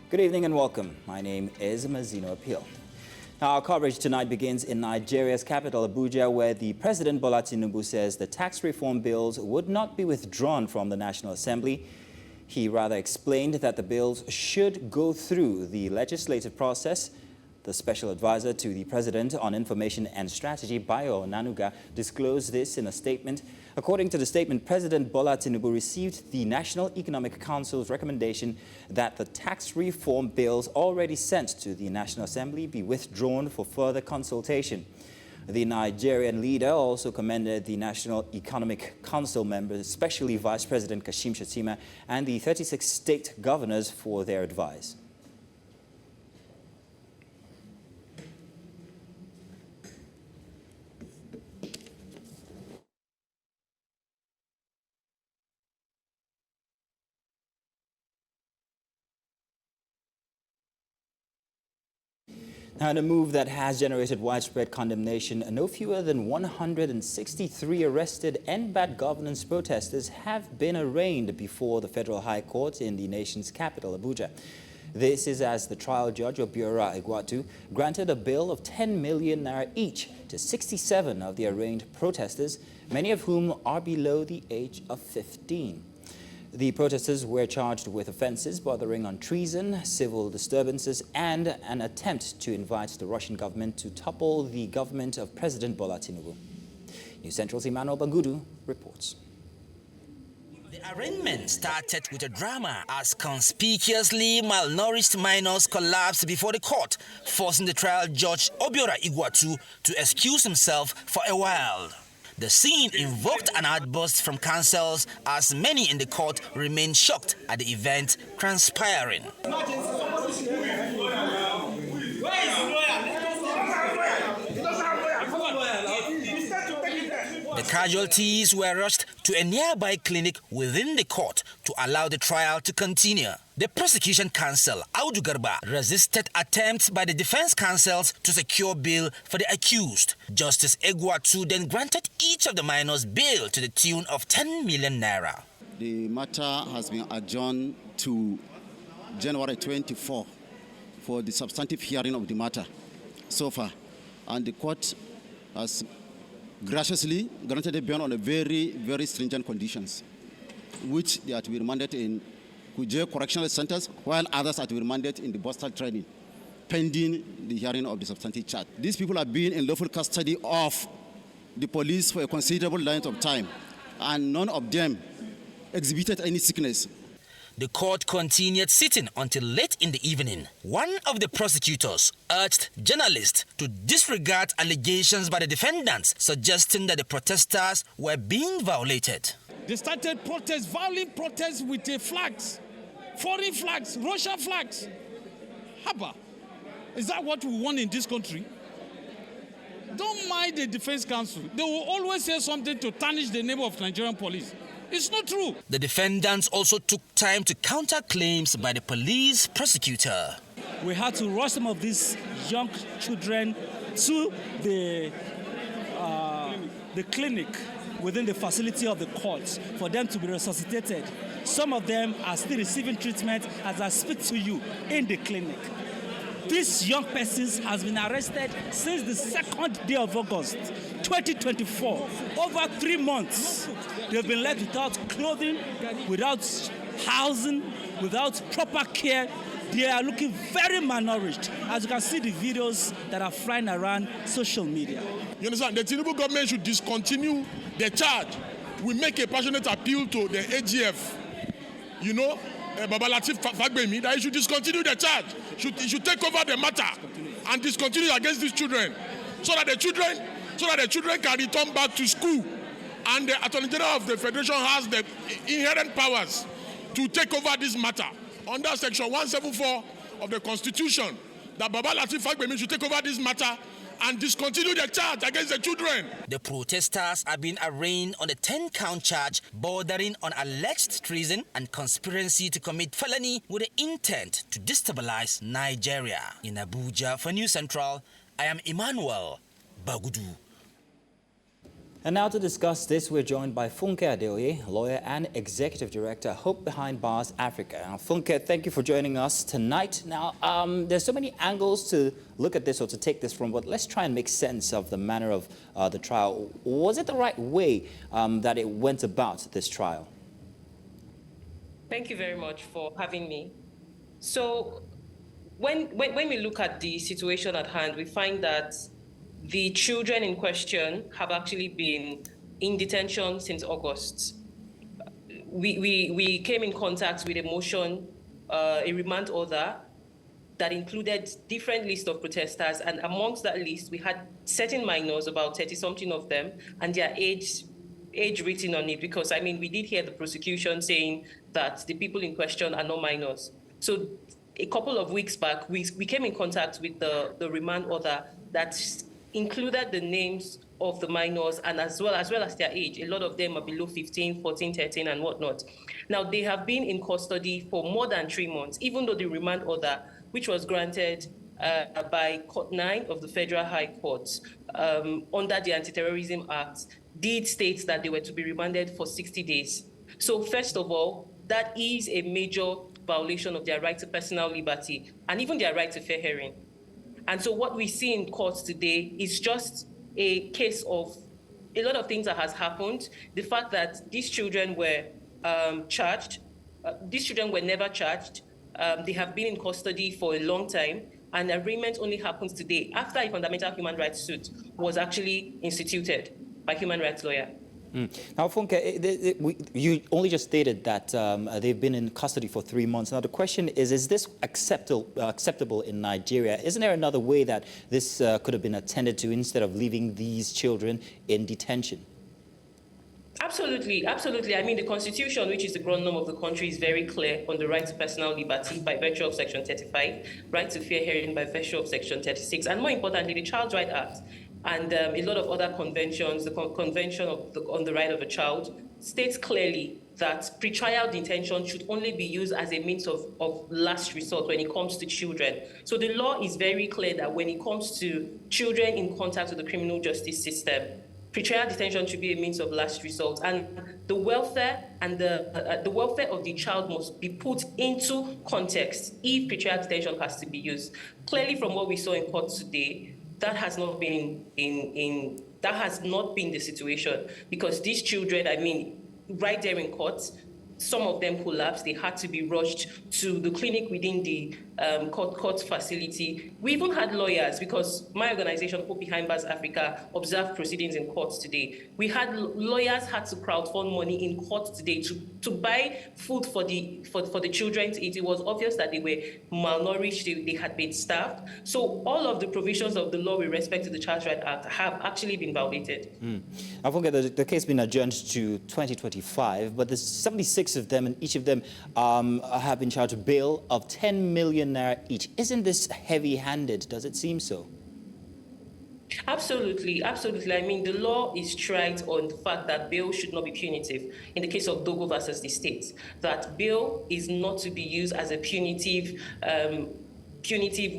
Good evening and welcome. My name is Mazino Appeal. Now, our coverage tonight begins in Nigeria's capital, Abuja, where the President Bola Tinubu says the tax reform bills would not be withdrawn from the National Assembly. He rather explained that the bills should go through the legislative process. The special advisor to the President on Information and Strategy, Bayo Nanuga, disclosed this in a statement. According to the statement, President Bola Tinubu received the National Economic Council's recommendation that the tax reform bills already sent to the National Assembly be withdrawn for further consultation. The Nigerian leader also commended the National Economic Council members, especially Vice President Kashim Shettima, and the 36 state governors for their advice. And a move that has generated widespread condemnation, no fewer than 163 arrested EndBadGovernance protesters have been arraigned before the Federal High Court in the nation's capital, Abuja. This is as the trial judge, Obiora Igwatu, granted a bail of 10 million naira each to 67 of the arraigned protesters, many of whom are below the age of 15. The protesters were charged with offenses bordering on treason, civil disturbances, and an attempt to invite the Russian government to topple the government of President Bola Tinubu. News Central's Emmanuel Bangudu reports. The arraignment started with a drama as conspicuously malnourished minors collapsed before the court, forcing the trial judge Obiora Igwatu to excuse himself for a while. The scene invoked an outburst from counsels as many in the court remained shocked at the event transpiring. The casualties were rushed to a nearby clinic within the court to allow the trial to continue. The prosecution counsel, Audu Garba, resisted attempts by the defense counsels to secure bail for the accused. Justice Egwatu then granted each of the minors bail to the tune of 10 million naira. The matter has been adjourned to January 24 for the substantive hearing of the matter so far, and the court has graciously granted a bail on a very, very stringent conditions, which they are to be remanded in Kuje Correctional Centers, while others are to be remanded in the Boston training, pending the hearing of the substantive charge. These people have been in lawful custody of the police for a considerable length of time, and none of them exhibited any sickness. The court continued sitting until late in the evening. One of the prosecutors urged journalists to disregard allegations by the defendants, suggesting that the protesters were being violated. They started protests, violent protests with flags, foreign flags, Russian flags. Haba, is that what we want in this country? Don't mind the defense counsel. They will always say something to tarnish the name of Nigerian police. It's not true. The defendants also took time to counter claims by the police prosecutor. We had to rush some of these young children to the clinic within the facility of the courts for them to be resuscitated. Some of them are still receiving treatment as I speak to you in the clinic. This young person has been arrested since the 2nd day of August, 2024. Over 3 months, they've been left without clothing, without housing, without proper care. They are looking very malnourished, as you can see the videos that are flying around social media. You understand? The Tinubu government should discontinue the charge. We make a passionate appeal to the AGF, Baba Latif Fagbemi, that he should discontinue the charge. He should take over the matter and discontinue against these children, so that the children can return back to school. And the Attorney General of the Federation has the inherent powers to take over this matter under Section 174 of the Constitution. That Baba Latif Fagbemi should take over this matter and discontinue the charge against the children. The protesters are being arraigned on a 10-count charge bordering on alleged treason and conspiracy to commit felony with the intent to destabilize Nigeria. In Abuja for News Central, I am Emmanuel Bagudu. And now to discuss this, we're joined by Funke Adeoye, lawyer and executive director, Hope Behind Bars Africa. Now, Funke, thank you for joining us tonight. Now, there's so many angles to look at this or to take this from, but let's try and make sense of the manner of the trial. Was it the right way that it went about this trial? Thank you very much for having me. So, when we look at the situation at hand, we find that the children in question have actually been in detention since August. We came in contact with a motion, a remand order that included different lists of protesters, and amongst that list, we had certain minors, about 30-something of them, and their age written on it, because, I mean, we did hear the prosecution saying that the people in question are not minors. So a couple of weeks back, we came in contact with the remand order that included the names of the minors and as well as their age. A lot of them are below 15, 14, 13 and whatnot. Now, they have been in custody for more than 3 months, even though the remand order, which was granted by Court 9 of the Federal High Court under the Anti-Terrorism Act, did state that they were to be remanded for 60 days. So first of all, that is a major violation of their right to personal liberty and even their right to fair hearing. And so what we see in courts today is just a case of a lot of things that has happened. The fact that these children were charged, these children were never charged. They have been in custody for a long time, and arraignment only happens today after a fundamental human rights suit was actually instituted by a human rights lawyer. Now, Funke, you only just stated that they've been in custody for 3 months. Now, the question is this acceptable in Nigeria? Isn't there another way that this could have been attended to instead of leaving these children in detention? Absolutely, absolutely. I mean, the Constitution, which is the ground norm of the country, is very clear on the right to personal liberty by virtue of Section 35, right to fair hearing by virtue of Section 36, and more importantly, the Child Rights Act. And a lot of other conventions, the Convention on the Right of a Child, states clearly that pretrial detention should only be used as a means of last resort when it comes to children. So the law is very clear that when it comes to children in contact with the criminal justice system, pretrial detention should be a means of last resort, and the welfare and the welfare of the child must be put into context if pretrial detention has to be used. Clearly, from what we saw in court today, that has not been that has not been the situation, because these children, I mean, right there in court, some of them collapsed. They had to be rushed to the clinic within the court facility. We even had lawyers, because my organization, Hope Behind Bars Africa, observed proceedings in courts today. We had lawyers had to crowdfund money in court today to buy food for the children to eat. It was obvious that they were malnourished, they had been starved. So all of the provisions of the law with respect to the Child Rights Act have actually been violated. I forget the case been adjourned to 2025, but there's 76 of them, and each of them have been charged a bail of 10 million naira each. Isn't this heavy-handed? Does it seem so? Absolutely, absolutely. I mean, the law is tried on the fact that bail should not be punitive. In the case of Dogo versus the state, that bail is not to be used as a punitive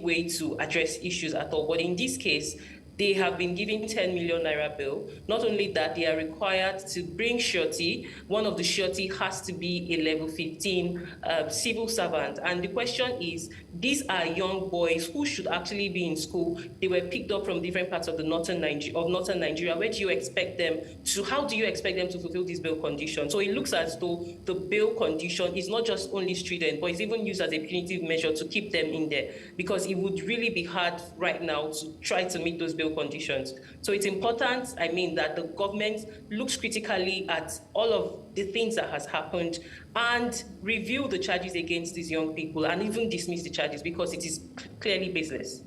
way to address issues at all. But in this case, they have been given 10 million naira bail. Not only that, they are required to bring surety. One of the surety has to be a level 15 civil servant. And the question is, these are young boys who should actually be in school. They were picked up from different parts of northern Nigeria. Where do you expect them to, how do you expect them to fulfill these bail conditions? So it looks as though the bail condition is not just only stringent, but it's even used as a punitive measure to keep them in there, because it would really be hard right now to try to meet those bail conditions. So it's important, I mean, that the government looks critically at all of the things that has happened and review the charges against these young people and even dismiss the charges, because it is clearly baseless.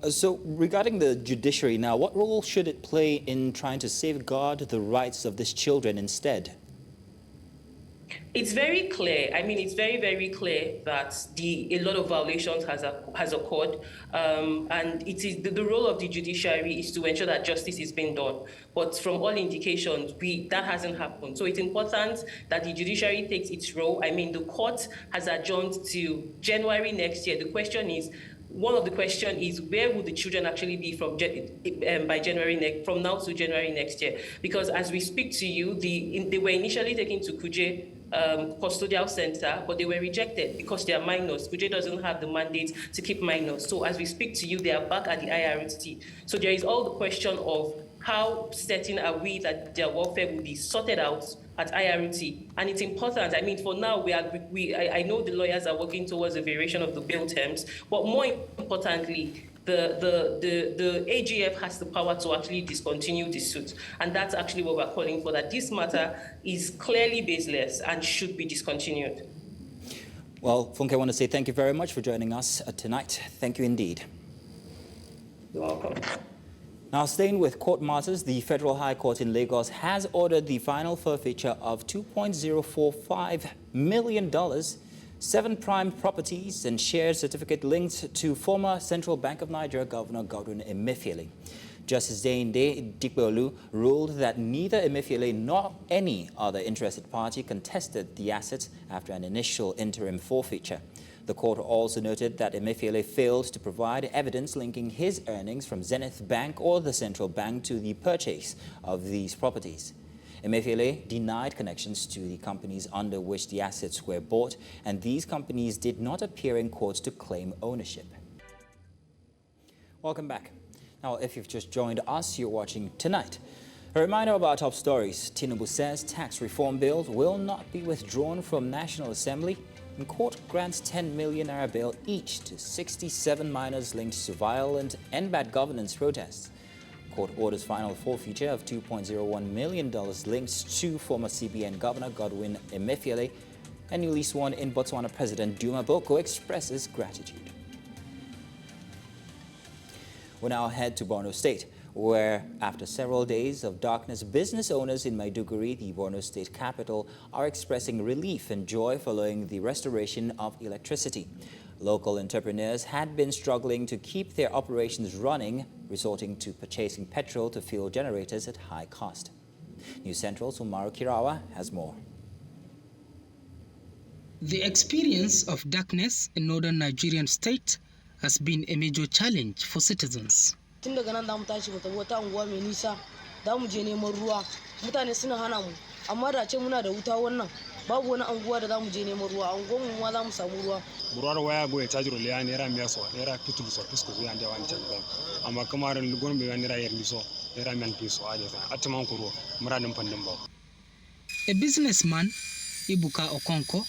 So regarding the judiciary now, what role should it play in trying to safeguard the rights of these children instead? It's very clear. I mean, it's very, very clear that a lot of violations has occurred, and it is the role of the judiciary is to ensure that justice is being done. But from all indications, that hasn't happened. So it's important that the judiciary takes its role. I mean, the court has adjourned to January next year. The question is, one of the questions is where would the children actually be from from now to January next year? Because as we speak to you, they were initially taken to Kuje custodial center, but they were rejected because they are minors. Kuje doesn't have the mandate to keep minors. So as we speak to you, they are back at the IRT. So there is all the question of how certain are we that their welfare will be sorted out at IRT, and it's important. I mean, for now, I know the lawyers are working towards a variation of the bail terms, but more importantly, the AGF has the power to actually discontinue the suit, and that's actually what we're calling for. That this matter is clearly baseless and should be discontinued. Well, Funke, I want to say thank you very much for joining us tonight. Thank you indeed. You're welcome. Now, staying with court matters, the Federal High Court in Lagos has ordered the final forfeiture of $2.045 million, 7 prime properties and share certificate linked to former Central Bank of Nigeria Governor Godwin Emefiele. Justice Deinde Dikbeolu ruled that neither Emefiele nor any other interested party contested the assets after an initial interim forfeiture. The court also noted that Emefiele failed to provide evidence linking his earnings from Zenith Bank or the central bank to the purchase of these properties. Emefiele denied connections to the companies under which the assets were bought, and these companies did not appear in court to claim ownership. Welcome back. Now, if you've just joined us, you're watching Tonight. A reminder of our top stories. Tinubu says tax reform bills will not be withdrawn from National Assembly. And court grants 10 million naira bail each to 67 minors linked to violent EndBadGovernance protests. Court orders final forfeiture of $2.01 million linked to former CBN Governor Godwin Emefiele, and newly sworn in Botswana President Duma Boko expresses gratitude. We now head to Borno State, where after several days of darkness, business owners in Maiduguri, the Borno State capital, are expressing relief and joy following the restoration of electricity. Local entrepreneurs had been struggling to keep their operations running, resorting to purchasing petrol to fuel generators at high cost. News Central's Umaru Kirawa has more. The experience of darkness in northern Nigerian state has been a major challenge for citizens. Tun daga nan da mu tashi wata unguwa mai nisa da mu je neman ruwa mutane suna hana mu amma da ce muna da wuta wannan babu wani anguwa da za mu je neman ruwa anguwan mu ma za mu samu ruwa burar waya go ya tajiro le ya nera miya so nera fitul so fisko zo yanda wani tan amma kamar lugon be nera yer miso nera men piso aje fa atman ko ro muradin pandin ba. A businessman, Ibuka Okonko,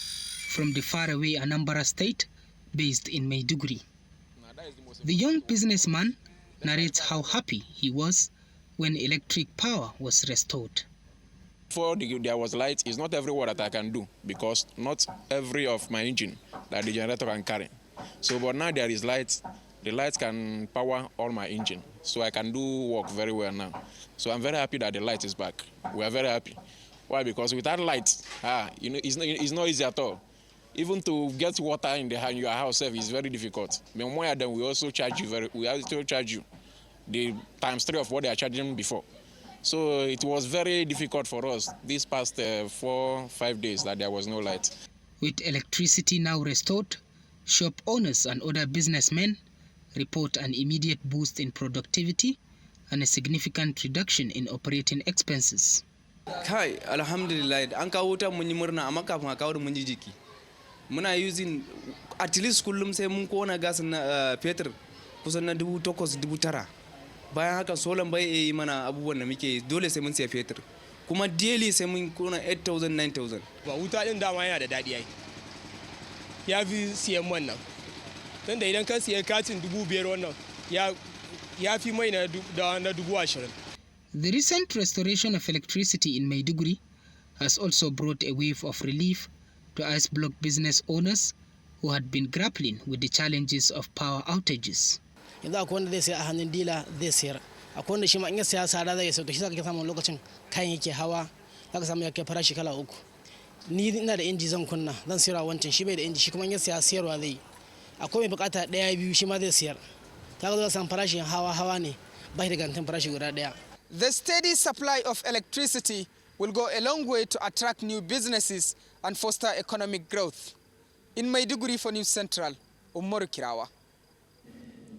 from the faraway Anambra state based in Maiduguri. The young businessman narrates how happy he was when electric power was restored. Before there was light, it's not every work that I can do because not every of my engine that the generator can carry. So, but now there is light, the light can power all my engine. So I can do work very well now. So I'm very happy that the light is back. We are very happy. Why? Because without light, it's not easy at all. Even to get water in your house is very difficult. Meanwhile, then we also charge you the times 3 of what they are charging before. So it was very difficult for us these past 4-5 days that there was no light. With electricity now restored, shop owners and other businessmen report an immediate boost in productivity and a significant reduction in operating expenses. Kai, alhamdulillah, an kawo ta mun yi murna amma kafin a kawo mun ji jiki. Muna using at least kullum sai mun kona gas na fetur kusan na 8,000-9,000. Bayan haka solan bai yi mana abubuwan da muke dole sai mun siya fetur. Kuma daily sai mun kona 8,000-9,000. Ba wuta din dama yana da dadi ai. Ya fi siyan wannan. Tunda idan ka siya katin 5,000 wannan ya fi mai na 20,000. The recent restoration of electricity in Maiduguri has also brought a wave of relief to ice block business owners who had been grappling with the challenges of power outages. yanzu akwai wanda zai sai a hannun dila zai sayar akwai wanda shi ma in ya saya sada zai sayar to shi zaka ke samun lokacin kayan yake hawa zaka samu yake farashi kala 3 ni ina da inji zan kunna zan sayarwa wancan shi bai da inji shi kuma in ya saya sayarwa zai akwai mai bukata 1-2 shi ma zai sayar kaga zai samu farashin hawa ne bai da garantin farashi guda daya. The steady supply of electricity will go a long way to attract new businesses and foster economic growth. In Maiduguri for News Central, Umaru Kirawa.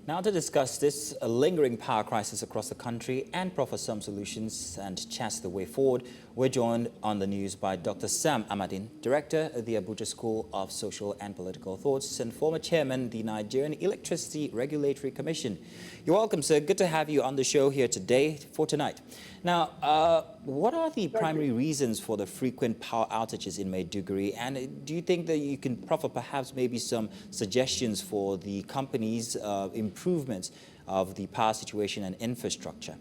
Now to discuss this lingering power crisis across the country and proffer some solutions and chat the way forward, we're joined on the news by Dr. Sam Amadin, Director of the Abuja School of Social and Political Thoughts and former Chairman of the Nigerian Electricity Regulatory Commission. You're welcome, sir. Good to have you on the show here today for tonight. Now, what are the primary reasons for the frequent power outages in Maiduguri? And do you think that you can proffer perhaps maybe some suggestions for the companies' improvements of the power situation and infrastructure?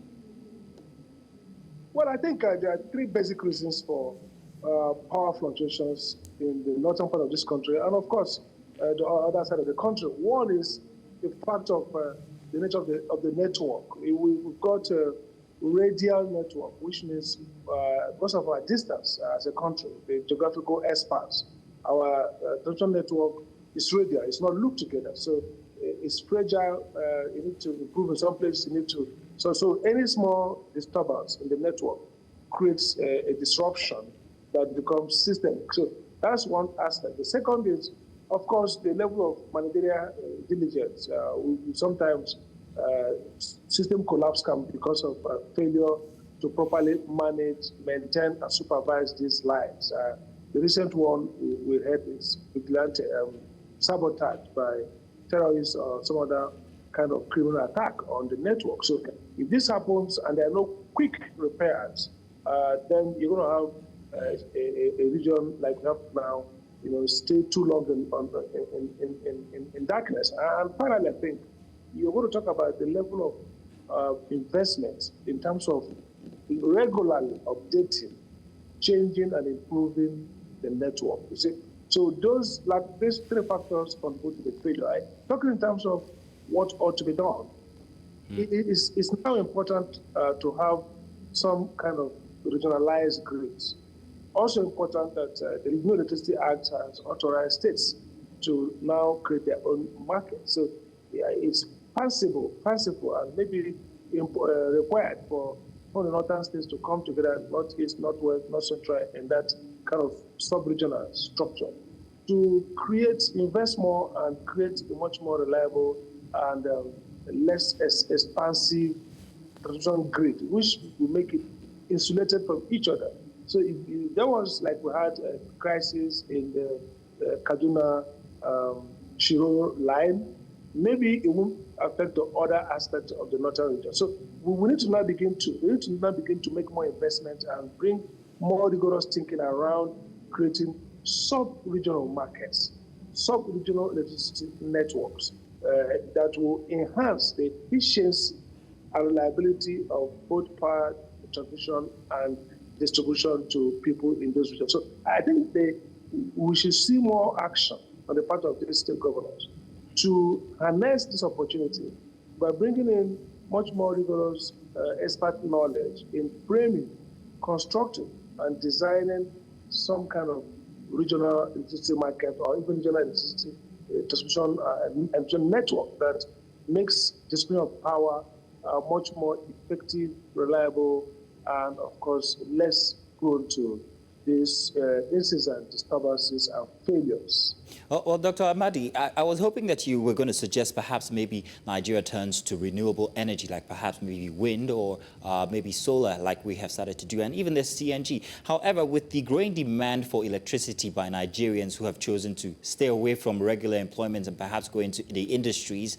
Well, I think there are three basic reasons for power fluctuations in the northern part of this country, and of course, the other side of the country. One is the fact of the nature of the network. We've got a radial network, which means because of our distance as a country, the geographical expanse, our transmission network is radial. It's not looped together, so it's fragile. You need to improve in some places. You need to so any small disturbance in the network creates a disruption that becomes systemic. So that's one aspect. The second is, of course, the level of managerial diligence. Sometimes system collapse comes because of failure to properly manage, maintain, and supervise these lines. The recent one we had is vigilante sabotage by terrorists or some other kind of criminal attack on the network. So if this happens and there are no quick repairs, then you're going to have a region like that now, stay too long in darkness. And finally, I think you're going to talk about the level of investment in terms of regularly updating, changing, and improving the network. You see, so these three factors contribute to the failure. Talking in terms of what ought to be done, it's now important to have some kind of regionalized grids. Also important that the New Electricity Act has authorized states to now create their own market. So it's fanciful, and maybe required for the northern states to come together, northeast, northwest, north central, in that kind of sub-regional structure to invest more and create a much more reliable and less expansive transmission grid, which will make it insulated from each other. So if there was, like we had a crisis in the Kaduna Shiro line, maybe it won't affect the other aspects of the northern region. So we need to now begin to make more investment and bring more rigorous thinking around creating sub-regional markets, sub-regional electricity networks that will enhance the efficiency and reliability of both power transmission and distribution to people in those regions. So I think we should see more action on the part of the state governors to harness this opportunity by bringing in much more rigorous expert knowledge in framing, constructing, and designing some kind of regional electricity market or even regional electricity transmission and network that makes distribution of power much more effective, reliable, and of course less prone to these incidents, disturbances, and failures. Well, Dr. Amadi, I was hoping that you were going to suggest perhaps maybe Nigeria turns to renewable energy, like perhaps maybe wind or maybe solar, like we have started to do, and even the CNG. However, with the growing demand for electricity by Nigerians who have chosen to stay away from regular employment and perhaps go into the industries,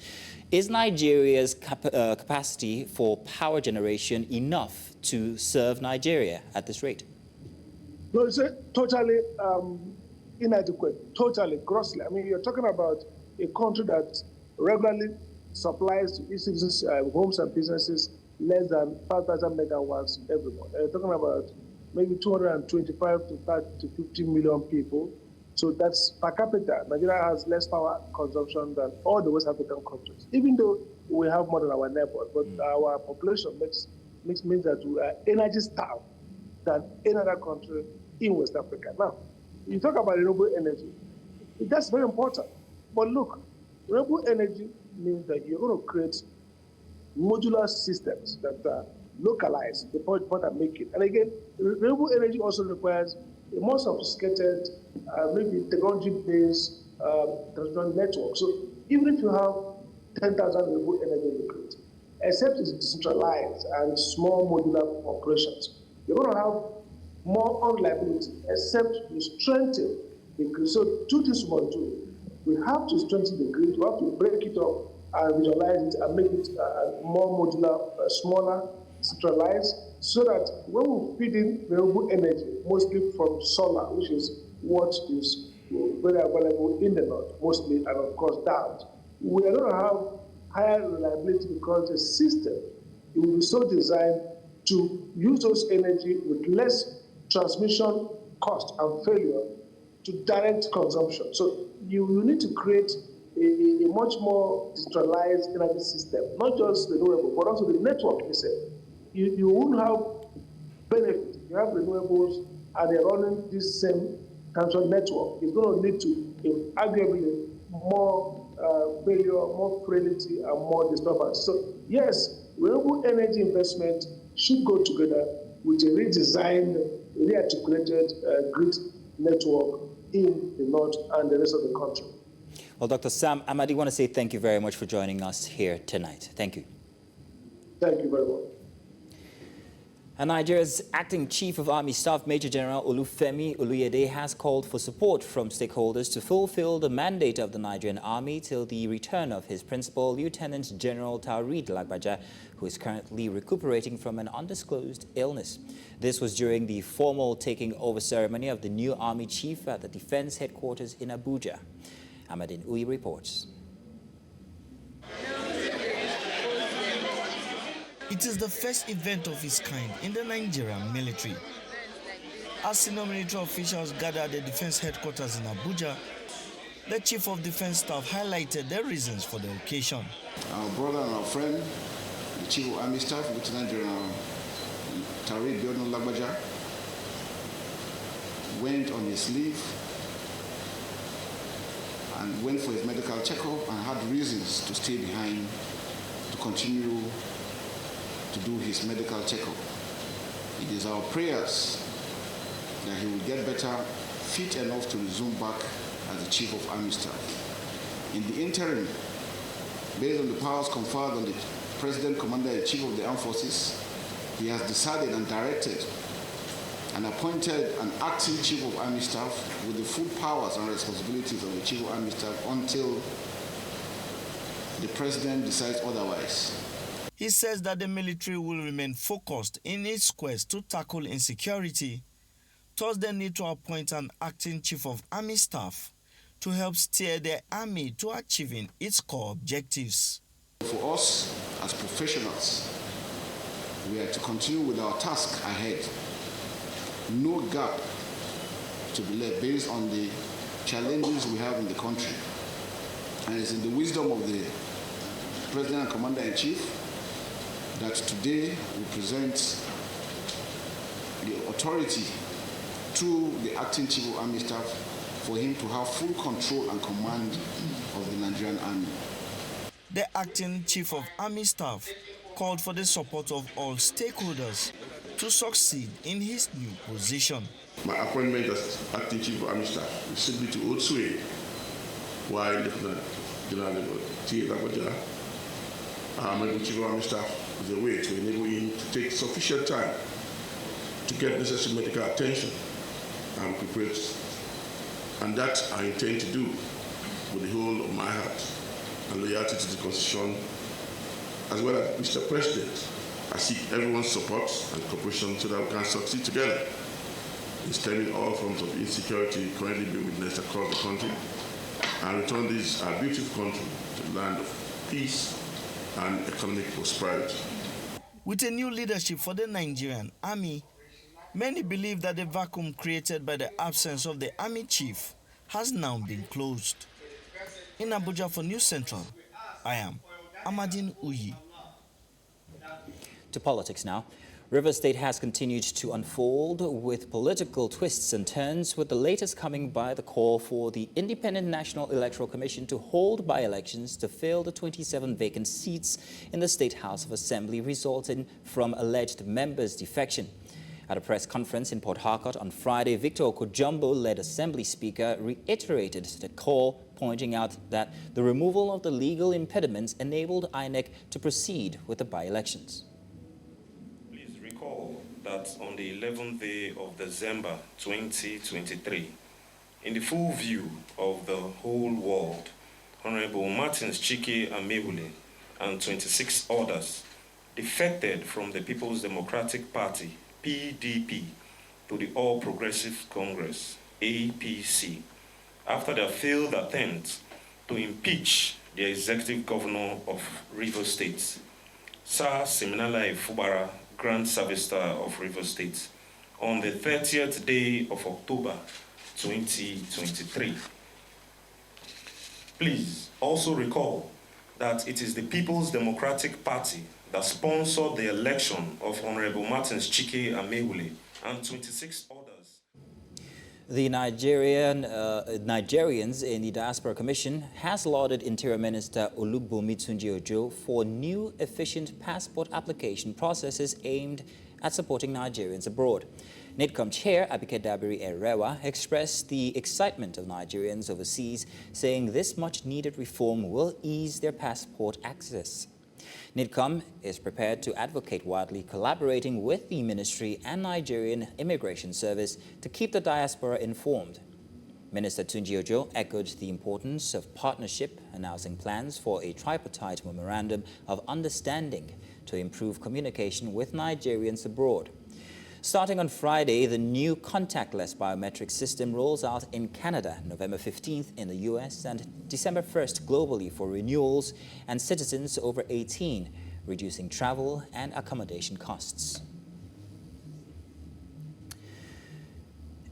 is Nigeria's capacity for power generation enough to serve Nigeria at this rate? No, it's totally inadequate, totally, grossly. I mean, you're talking about a country that regularly supplies to its citizens, homes and businesses less than 5,000 megawatts every month. You're talking about maybe 225 to 50 million people. So that's per capita. Nigeria has less power consumption than all the West African countries, even though we have more than our neighbors. But our population means that we are energy starved than any other country in West Africa. Now, you talk about renewable energy. That's very important. But look, renewable energy means that you're going to create modular systems that are localized, the point I'm making. And again, renewable energy also requires a more sophisticated, maybe technology-based transmission network. So even if you have 10,000 renewable energy in the grid, except it's decentralized and small modular operations. You're going to have more unreliability, except you strengthen the grid. So two things we must do. We have to strengthen the grid. We have to break it up and visualize it and make it more modular, smaller, centralized, so that when we feed in renewable energy, mostly from solar, which is what is very available in the north, mostly, and of course dammed, we are going to have higher reliability because the system will be so designed to use those energy with less transmission cost and failure to direct consumption. So you need to create a much more decentralized energy system, not just renewable, but also the network itself. You won't have benefit. You have renewables and they're running this same transmission network. It's going to lead to arguably more failure, more frailty, and more disturbance. So yes, renewable energy investment should go together with a redesigned, rearticulated grid network in the north and the rest of the country. Well, Dr. Sam Amadi, I want to say thank you very much for joining us here tonight. Thank you. Thank you very much. And Nigeria's acting Chief of Army Staff, Major General Olufemi Oluyede, has called for support from stakeholders to fulfill the mandate of the Nigerian Army till the return of his principal, Lieutenant General Taoreed Lagbaja, who is currently recuperating from an undisclosed illness. This was during the formal taking over ceremony of the new Army Chief at the Defense Headquarters in Abuja. Amadin Uyi reports. It is the first event of its kind in the Nigerian military. As senior military officials gathered at the defense headquarters in Abuja, the Chief of Defense Staff highlighted the reasons for the occasion. Our brother and our friend, the Chief of Army Staff, Lieutenant General Taoreed Lagbaja, went on his leave and went for his medical checkup and had reasons to stay behind to continue to do his medical checkup. It is our prayers that he will get better, fit enough to resume back as the Chief of Army Staff. In the interim, based on the powers conferred on the President, Commander-in-Chief of the Armed Forces, he has decided and directed and appointed an acting Chief of Army Staff with the full powers and responsibilities of the Chief of Army Staff until the President decides otherwise. He says that the military will remain focused in its quest to tackle insecurity, thus they need to appoint an acting Chief of Army Staff to help steer the army to achieving its core objectives. For us as professionals, we are to continue with our task ahead. No gap to be left based on the challenges we have in the country. And it's in the wisdom of the President and Commander-in-Chief that today we present the authority to the acting Chief of Army Staff for him to have full control and command of the Nigerian Army. The acting Chief of Army Staff called for the support of all stakeholders to succeed in his new position. My appointment as acting Chief of Army Staff is simply to hold sway while Lieutenant General T. Lagbaja, our Chief of Army Staff, is a way to enable him to take sufficient time to get necessary medical attention and prepare. And that I intend to do with the whole of my heart and loyalty to the Constitution, as well as Mr. President. I seek everyone's support and cooperation so that we can succeed together in stemming all forms of insecurity currently being witnessed across the country and return this our beautiful country to a land of peace and economic prosperity. With a new leadership for the Nigerian Army, many believe that the vacuum created by the absence of the Army Chief has now been closed. In Abuja for News Central, I am Amadin Uyi. To politics now. Rivers State has continued to unfold with political twists and turns, with the latest coming by the call for the Independent National Electoral Commission to hold by-elections to fill the 27 vacant seats in the State House of Assembly resulting from alleged members' defection. At a press conference in Port Harcourt on Friday, Victor Okojumbo-led Assembly Speaker reiterated the call, pointing out that the removal of the legal impediments enabled INEC to proceed with the by-elections. Please recall that on the 11th day of December 2023, in the full view of the whole world, Honorable Martins Chike Amewule and 26 others defected from the People's Democratic Party, PDP, to the All Progressive Congress, APC, after their failed attempt to impeach the executive governor of Rivers State, Sir Siminalayi Fubara, Grand Service Star of Rivers State, on the 30th day of October 2023. Please also recall that it is the People's Democratic Party that sponsored the election of Honorable Martins Chike Amewule and 26 others. The Nigerians in the Diaspora Commission has lauded Interior Minister Olubunmi Tunji-Ojo for new efficient passport application processes aimed at supporting Nigerians abroad. NIDCOM Chair Abike Dabiri Erewa expressed the excitement of Nigerians overseas, saying this much-needed reform will ease their passport access. NIDCOM is prepared to advocate widely, collaborating with the Ministry and Nigerian Immigration Service to keep the diaspora informed. Minister Tunji-Ojo echoed the importance of partnership, announcing plans for a tripartite memorandum of understanding to improve communication with Nigerians abroad. Starting on Friday, the new contactless biometric system rolls out in Canada, November 15th in the US, and December 1st globally for renewals and citizens over 18, reducing travel and accommodation costs.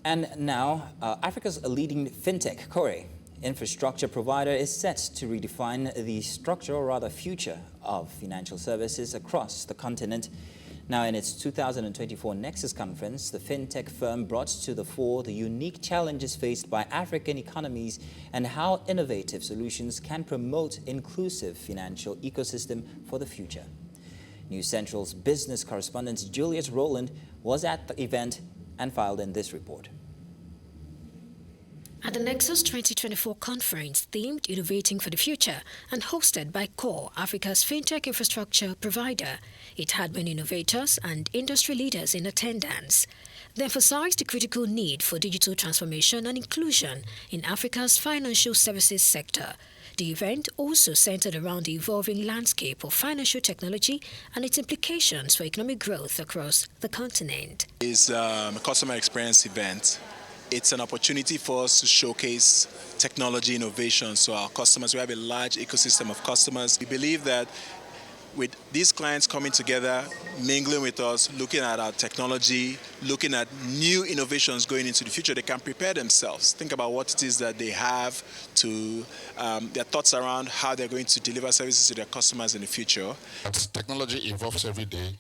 And now, Africa's leading fintech, Kore, infrastructure provider, is set to redefine the structure, or rather future, of financial services across the continent. Now, in its 2024 Nexus Conference, the fintech firm brought to the fore the unique challenges faced by African economies and how innovative solutions can promote inclusive financial ecosystem for the future. News Central's business correspondent Juliet Rowland was at the event and filed in this report. At the Nexus 2024 conference, themed Innovating for the Future and hosted by Core, Africa's fintech infrastructure provider, it had many innovators and industry leaders in attendance. They emphasized the critical need for digital transformation and inclusion in Africa's financial services sector. The event also centered around the evolving landscape of financial technology and its implications for economic growth across the continent. It's a customer experience event. It's an opportunity for us to showcase technology innovations to our customers. We have a large ecosystem of customers. We believe that with these clients coming together, mingling with us, looking at our technology, looking at new innovations going into the future, they can prepare themselves, think about what it is that they have to, their thoughts around how they're going to deliver services to their customers in the future. Technology evolves every day,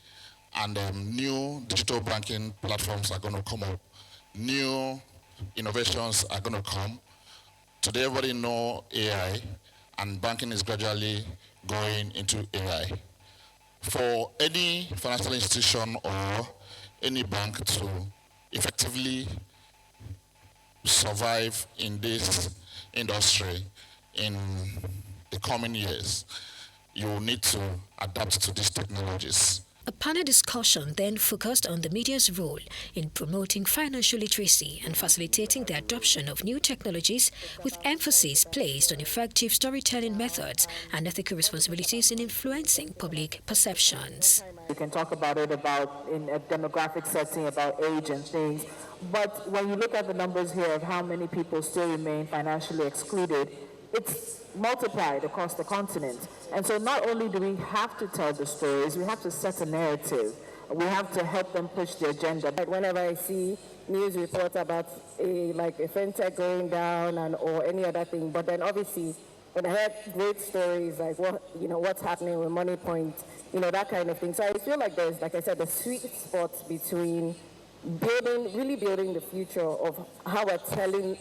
and new digital banking platforms are going to come up. New innovations are going to come. Today, everybody knows AI, and banking is gradually going into AI. For any financial institution or any bank to effectively survive in this industry in the coming years, you will need to adapt to these technologies. A panel discussion then focused on the media's role in promoting financial literacy and facilitating the adoption of new technologies, with emphasis placed on effective storytelling methods and ethical responsibilities in influencing public perceptions. We can talk about it in a demographic setting, about age and things, but when you look at the numbers here of how many people still remain financially excluded, it's multiplied across the continent. And so not only do we have to tell the stories, we have to set a narrative. We have to help them push the agenda. Like whenever I see news reports about a fintech going down or any other thing, but then obviously when I heard great stories like what's happening with Money Point, that kind of thing. So I feel like there's, like I said, a sweet spot between really building the future of how we're telling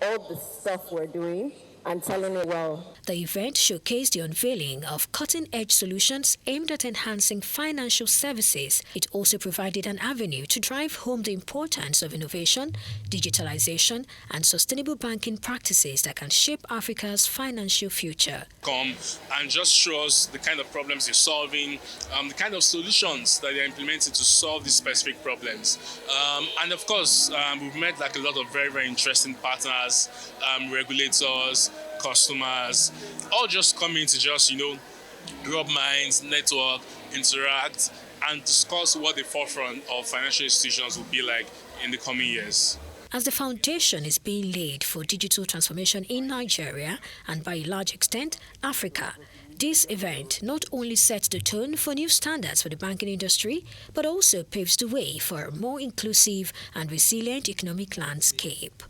all the stuff we're doing and telling it well. The event showcased the unveiling of cutting-edge solutions aimed at enhancing financial services. It also provided an avenue to drive home the importance of innovation, digitalization, and sustainable banking practices that can shape Africa's financial future. Come and just show us the kind of problems you're solving, the kind of solutions that you're implementing to solve these specific problems. And of course, we've met like a lot of very, very interesting partners, regulators, customers, all just coming to just, rub minds, network, interact, and discuss what the forefront of financial institutions will be like in the coming years. As the foundation is being laid for digital transformation in Nigeria and by a large extent, Africa, this event not only sets the tone for new standards for the banking industry, but also paves the way for a more inclusive and resilient economic landscape.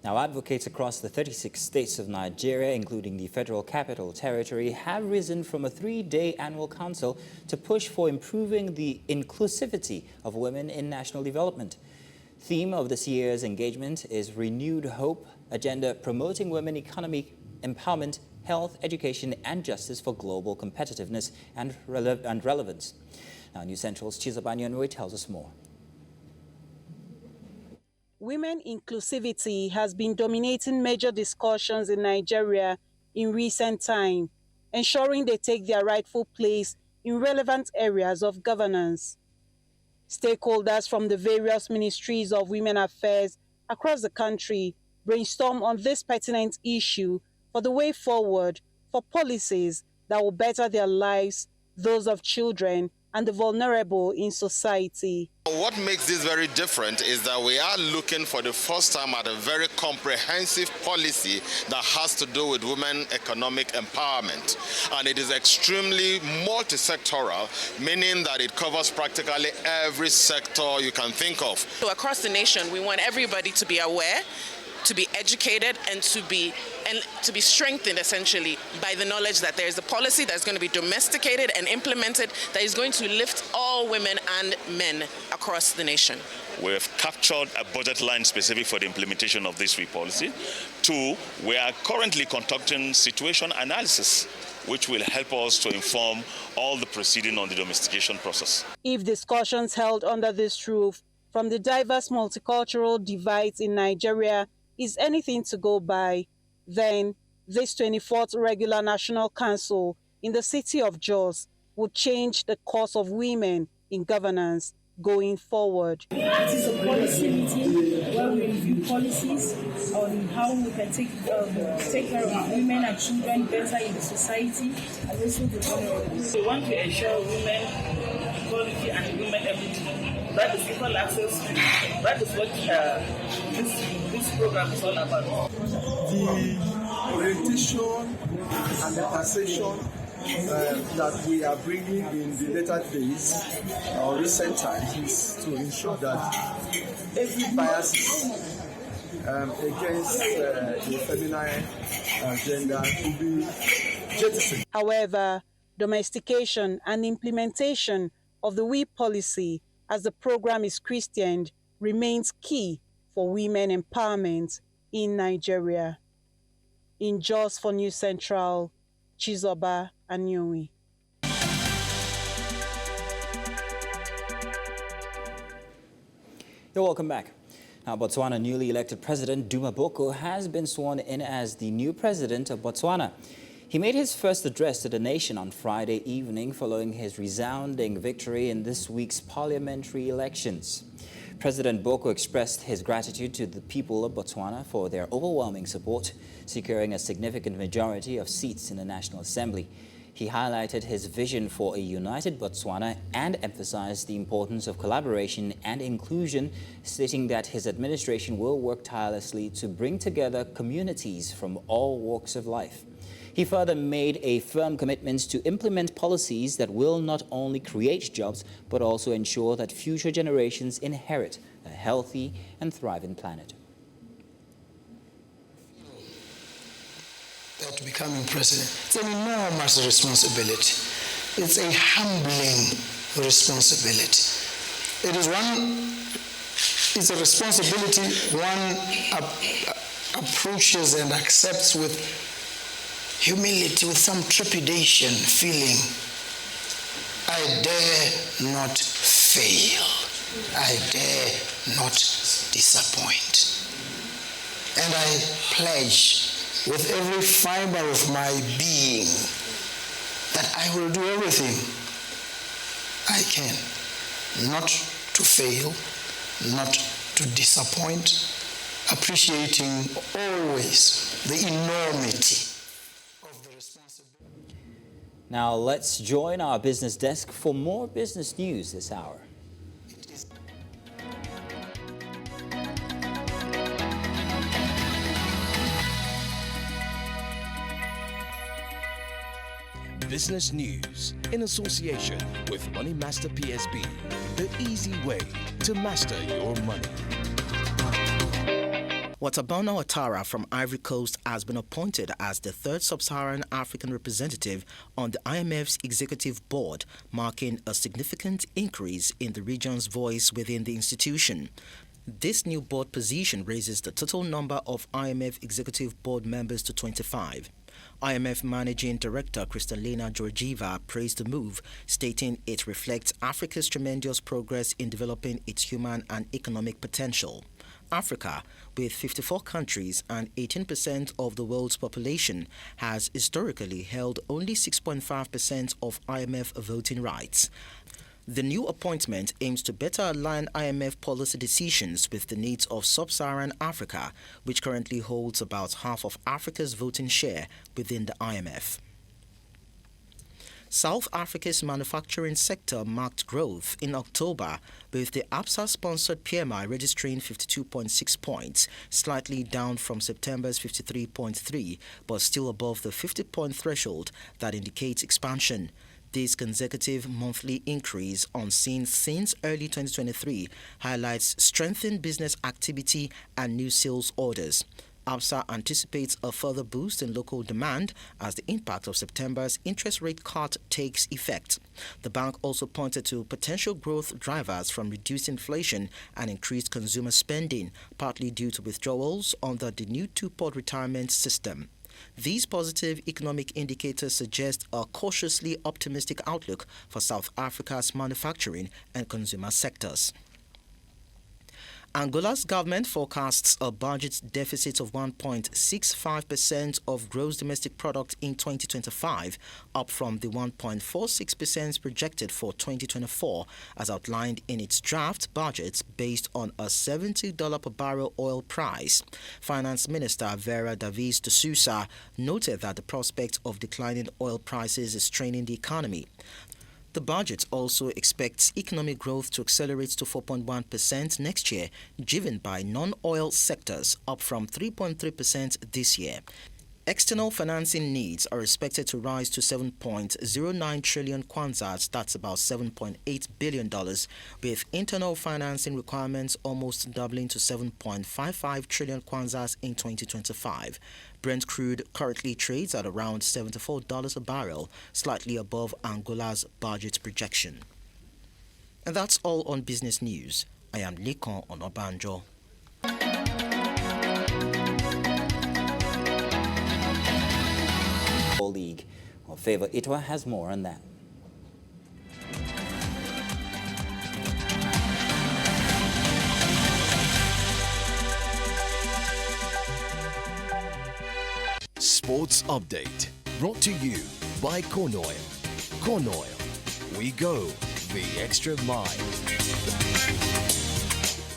Now, advocates across the 36 states of Nigeria, including the Federal Capital Territory, have risen from a 3-day annual council to push for improving the inclusivity of women in national development. Theme of this year's engagement is Renewed Hope, agenda promoting women economic empowerment, health, education, and justice for global competitiveness and relevance. Now, News Central's Chizoba Nyonwe tells us more. Women inclusivity has been dominating major discussions in Nigeria in recent time, ensuring they take their rightful place in relevant areas of governance. Stakeholders from the various ministries of women affairs across the country brainstorm on this pertinent issue for the way forward for policies that will better their lives, those of children, and the vulnerable in society. What makes this very different is that we are looking for the first time at a very comprehensive policy that has to do with women economic empowerment. And it is extremely multi-sectoral, meaning that it covers practically every sector you can think of. So across the nation, we want everybody to be aware, to be educated, and to be strengthened essentially by the knowledge that there is a policy that's going to be domesticated and implemented that is going to lift all women and men across the nation. We have captured a budget line specific for the implementation of this policy. 2, we are currently conducting situation analysis, which will help us to inform all the proceeding on the domestication process. If discussions held under this roof from the diverse multicultural divides in Nigeria is anything to go by, then this 24th Regular National Council in the city of Jos would change the course of women in governance going forward. It is a policy meeting where we review policies on how we can take care of our women and children better in the society and also the vulnerable. We want to ensure women equality and women equity. That is equal access. That is what this program is all about. The orientation and the taxation that we are bringing in the later days or recent times is to ensure that every bias against the feminine gender will be jettisoned. However, domestication and implementation of the WE policy as the program is christened remains key for women empowerment in Nigeria. In Jos for News Central, Chizoba Anyonwe. You're welcome back. Now, Botswana newly elected President Duma Boko has been sworn in as the new president of Botswana. He made his first address to the nation on Friday evening following his resounding victory in this week's parliamentary elections. President Boko expressed his gratitude to the people of Botswana for their overwhelming support, securing a significant majority of seats in the National Assembly. He highlighted his vision for a united Botswana and emphasized the importance of collaboration and inclusion, stating that his administration will work tirelessly to bring together communities from all walks of life. He further made a firm commitment to implement policies that will not only create jobs, but also ensure that future generations inherit a healthy and thriving planet. That becoming president, it's an enormous responsibility. It's a humbling responsibility. It's a responsibility one approaches and accepts with humility, with some trepidation, feeling, I dare not fail. I dare not disappoint. And I pledge with every fiber of my being that I will do everything I can not to fail, not to disappoint, appreciating always the enormity of the responsibility. Now let's join our business desk for more business news this hour. Business news in association with Money Master PSB, the easy way to master your money. Watabana Ouattara from Ivory Coast has been appointed as the third sub-Saharan African representative on the IMF's executive board, marking a significant increase in the region's voice within the institution. This new board position raises the total number of IMF executive board members to 25. IMF Managing Director Kristalina Georgieva praised the move, stating it reflects Africa's tremendous progress in developing its human and economic potential. Africa, with 54 countries and 18% of the world's population, has historically held only 6.5% of IMF voting rights. The new appointment aims to better align IMF policy decisions with the needs of sub-Saharan Africa, which currently holds about half of Africa's voting share within the IMF. South Africa's manufacturing sector marked growth in October, with the ABSA-sponsored PMI registering 52.6 points, slightly down from September's 53.3, but still above the 50-point threshold that indicates expansion. This consecutive monthly increase unseen since early 2023 highlights strengthened business activity and new sales orders. ABSA anticipates a further boost in local demand as the impact of September's interest rate cut takes effect. The bank also pointed to potential growth drivers from reduced inflation and increased consumer spending, partly due to withdrawals under the new two-pot retirement system. These positive economic indicators suggest a cautiously optimistic outlook for South Africa's manufacturing and consumer sectors. Angola's government forecasts a budget deficit of 1.65% of gross domestic product in 2025, up from the 1.46% projected for 2024, as outlined in its draft budget based on a $70 per barrel oil price. Finance Minister Vera Davis de Sousa noted that the prospect of declining oil prices is straining the economy. The budget also expects economic growth to accelerate to 4.1% next year, driven by non-oil sectors, up from 3.3% this year. External financing needs are expected to rise to 7.09 trillion kwanzas, that's about $7.8 billion, with internal financing requirements almost doubling to 7.55 trillion kwanzas in 2025. Brent crude currently trades at around $74 a barrel, slightly above Angola's budget projection. And that's all on business news. I am Likon Onobanjo. League. Well, Favor Itwa has more on that. Sports Update, brought to you by Corn Oil. Corn Oil, we go the extra mile.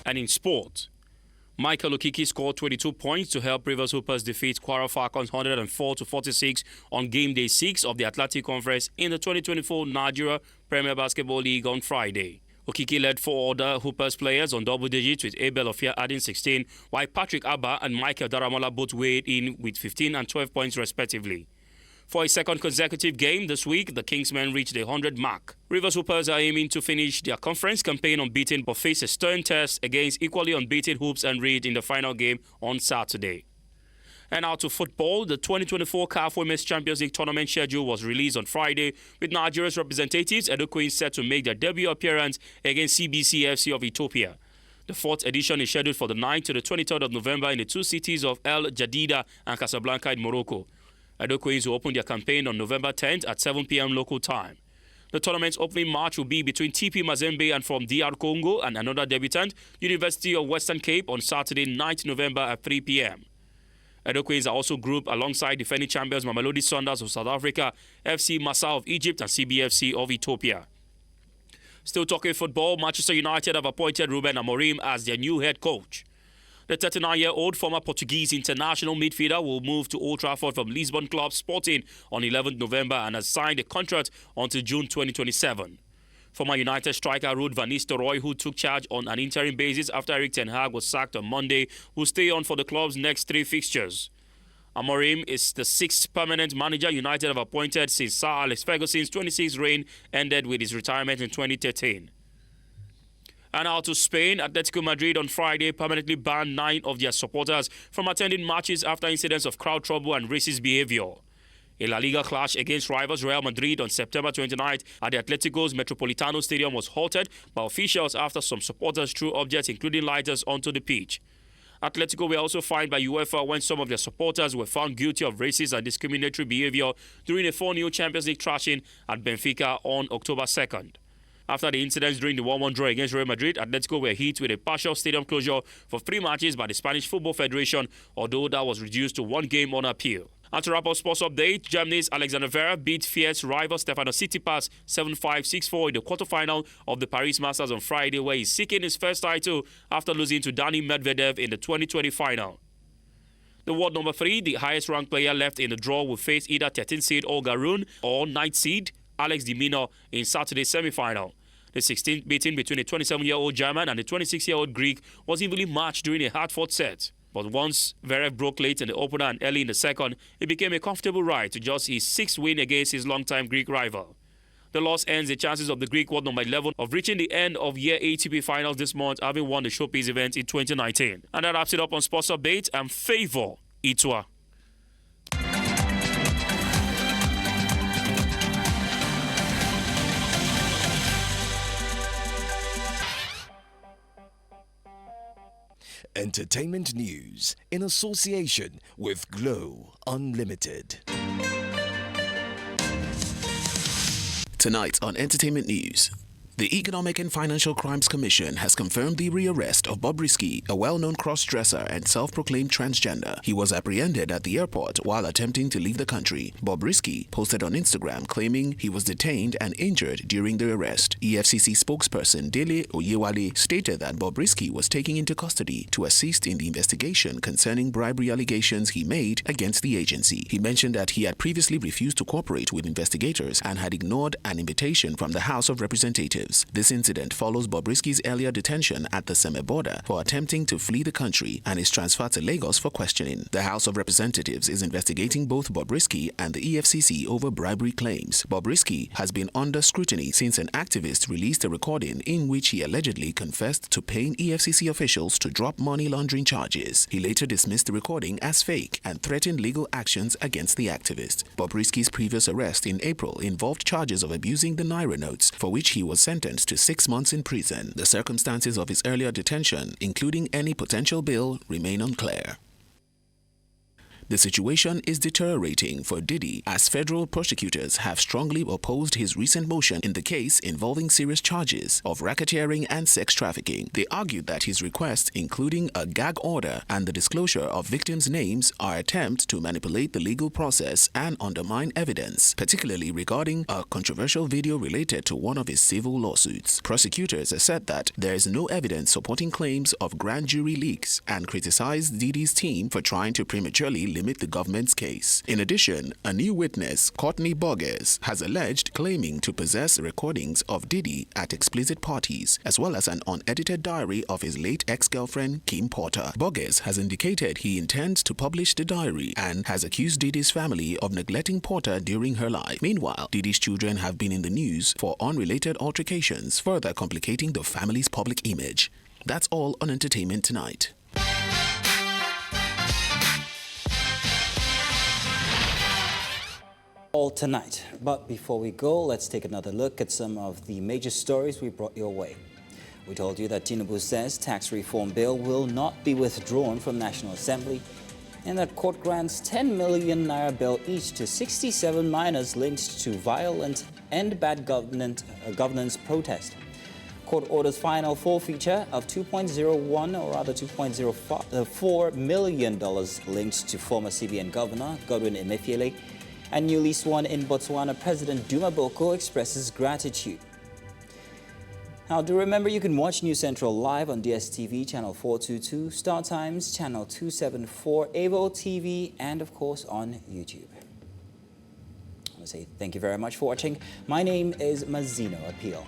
And in sport, Michael Okiki scored 22 points to help Rivers Hoopers defeat Kwara Falcons 104-46 on game day 6 of the Atlantic Conference in the 2024 Nigeria Premier Basketball League on Friday. Okiki led 4 other Hoopers players on double digits, with Abel Ofia adding 16, while Patrick Abba and Michael Daramola both weighed in with 15 and 12 points respectively. For a second consecutive game this week, the Kingsmen reached the 100 mark. Rivers Hoopers are aiming to finish their conference campaign unbeaten but face a stern test against equally unbeaten Hoops and Reed in the final game on Saturday. And now to football. The 2024 CAF Women's Champions League tournament schedule was released on Friday, with Nigeria's representatives Edo Queens set to make their debut appearance against CBC FC of Ethiopia. The fourth edition is scheduled for the 9th to the 23rd of November in the two cities of El Jadida and Casablanca in Morocco. Edo Queens will open their campaign on November 10th at 7 p.m. local time. The tournament's opening match will be between TP Mazembe and from DR Congo and another debutant, University of Western Cape, on Saturday 9th November at 3 p.m. Edo Queens are also grouped alongside defending champions Mamelodi Sundowns of South Africa, FC Massa of Egypt and CBFC of Ethiopia. Still talking football, Manchester United have appointed Ruben Amorim as their new head coach. The 39-year-old former Portuguese international midfielder will move to Old Trafford from Lisbon club Sporting on 11th November and has signed a contract until June 2027. Former United striker Ruud van Nistelrooy, who took charge on an interim basis after Erik ten Hag was sacked on Monday, will stay on for the club's next 3 fixtures. Amorim is the 6th permanent manager United have appointed since Sir Alex Ferguson's 26th reign ended with his retirement in 2013. And out to Spain, Atletico Madrid on Friday permanently banned 9 of their supporters from attending matches after incidents of crowd trouble and racist behavior. A La Liga clash against rivals Real Madrid on September 29th at the Atletico's Metropolitano Stadium was halted by officials after some supporters threw objects including lighters onto the pitch. Atletico were also fined by UEFA when some of their supporters were found guilty of racist and discriminatory behavior during a 4-0 Champions League thrashing at Benfica on October 2nd. After the incidents during the 1-1 draw against Real Madrid, Atletico were hit with a partial stadium closure for 3 matches by the Spanish Football Federation, although that was reduced to 1 game on appeal. And to wrap up sports update, Germany's Alexander Zverev beat fierce rival Stefanos Tsitsipas 7-5, 6-4 in the quarterfinal of the Paris Masters on Friday, where he's seeking his first title after losing to Dani Medvedev in the 2020 final. The world number 3, the highest-ranked player left in the draw, will face either 13th seed Olga Rune or 9th seed Alex de Minaur in Saturday's semi-final. The 16th meeting between the 27-year-old German and the 26-year-old Greek was evenly matched during a hard-fought set. But once Zverev broke late in the opener and early in the second, it became a comfortable ride to just his 6th win against his longtime Greek rival. The loss ends the chances of the Greek world number 11 of reaching the end of year ATP finals this month, having won the showpiece event in 2019. And that wraps it up on Sports Update. I'm Favor Itwa. Entertainment news in association with Glow Unlimited. Tonight on Entertainment News, the Economic and Financial Crimes Commission has confirmed the rearrest of Bobrisky, a well-known cross-dresser and self-proclaimed transgender. He was apprehended at the airport while attempting to leave the country. Bobrisky posted on Instagram claiming he was detained and injured during the arrest. EFCC spokesperson Dele Oyewale stated that Bobrisky was taken into custody to assist in the investigation concerning bribery allegations he made against the agency. He mentioned that he had previously refused to cooperate with investigators and had ignored an invitation from the House of Representatives. This incident follows Bobrisky's earlier detention at the Seme border for attempting to flee the country and is transferred to Lagos for questioning. The House of Representatives is investigating both Bobrisky and the EFCC over bribery claims. Bobrisky has been under scrutiny since an activist released a recording in which he allegedly confessed to paying EFCC officials to drop money laundering charges. He later dismissed the recording as fake and threatened legal actions against the activist. Bobrisky's previous arrest in April involved charges of abusing the Naira notes, for which he was sentenced to 6 months in prison. The circumstances of his earlier detention, including any potential bail, remain unclear. The situation is deteriorating for Diddy as federal prosecutors have strongly opposed his recent motion in the case involving serious charges of racketeering and sex trafficking. They argued that his requests, including a gag order and the disclosure of victims' names, are attempts to manipulate the legal process and undermine evidence, particularly regarding a controversial video related to one of his civil lawsuits. Prosecutors assert that there is no evidence supporting claims of grand jury leaks and criticized Diddy's team for trying to prematurely limit the government's case. In addition, a new witness, Courtney Borges, has alleged claiming to possess recordings of Diddy at explicit parties, as well as an unedited diary of his late ex-girlfriend, Kim Porter. Borges has indicated he intends to publish the diary and has accused Diddy's family of neglecting Porter during her life. Meanwhile, Diddy's children have been in the news for unrelated altercations, further complicating the family's public image. That's all on Entertainment Tonight. All tonight. But before we go, let's take another look at some of the major stories we brought your way. We told you that Tinubu says tax reform bill will not be withdrawn from National Assembly, and that court grants 10 million naira bail each to 67 minors linked to violent EndBadGovernance protest. Court orders final forfeiture of $2.01 or rather $2.04 million linked to former CBN Governor Godwin Emefiele, and newly sworn in Botswana President Duma Boko expresses gratitude. Now, do remember you can watch News Central live on DSTV channel 422, Star Times channel 274, Avo TV, and of course on YouTube. I want to say thank you very much for watching. My name is Mazino Appeal.